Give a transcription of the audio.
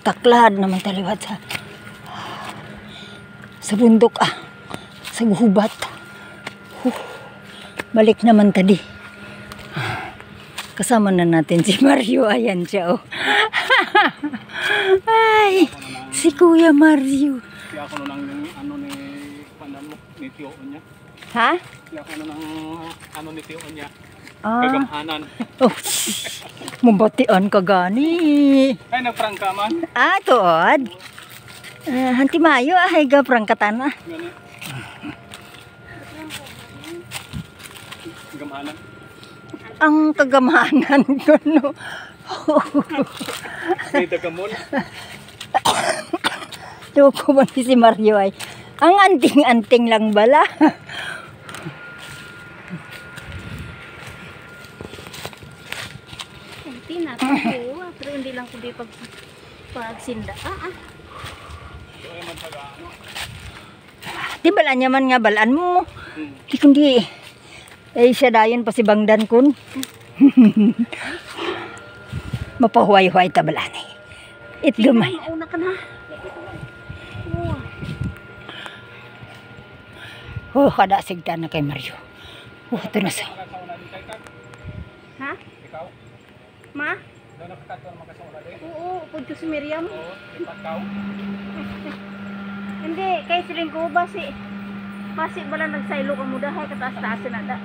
Taklad naman taliwat sa bundok sa guhubat. Balik naman tadi. Kasama na natin si Mario. Ayan siya Ay, si Kuya Mario. Kaya ako nang ano ni pandan mo ni Tio niya. Ha? Kaya ako nang ano ni Tio niya. Kagamhanan. Mabatian ka gani. Ay nagprang ka man. Tuod. Hanti mayo ay gaprang katana. Gani. Kagamhanan. Ang kagamhanan ko no. Ay tagamon. Tuwa ko ba si Mario ay ang anting-anting lang bala. Hindi na ako, pero hindi lang ko di pagsinda. Di bala niya man nga balaan mo. Di kundi siya dayon pa si Bangdan kun. Mapahuay-huay ta balaan It gamay. Una ka na. Kada sigta na kay Mario. Ito na sa. Ha? Ikaw? Ma? Daw nakakato naman ka sa oras eh. Oo, upod ko si Miriam. Oo, ipataw. Hindi, kay siling ko basi bala nagsaylo ka mo dahay kataas-taas na da.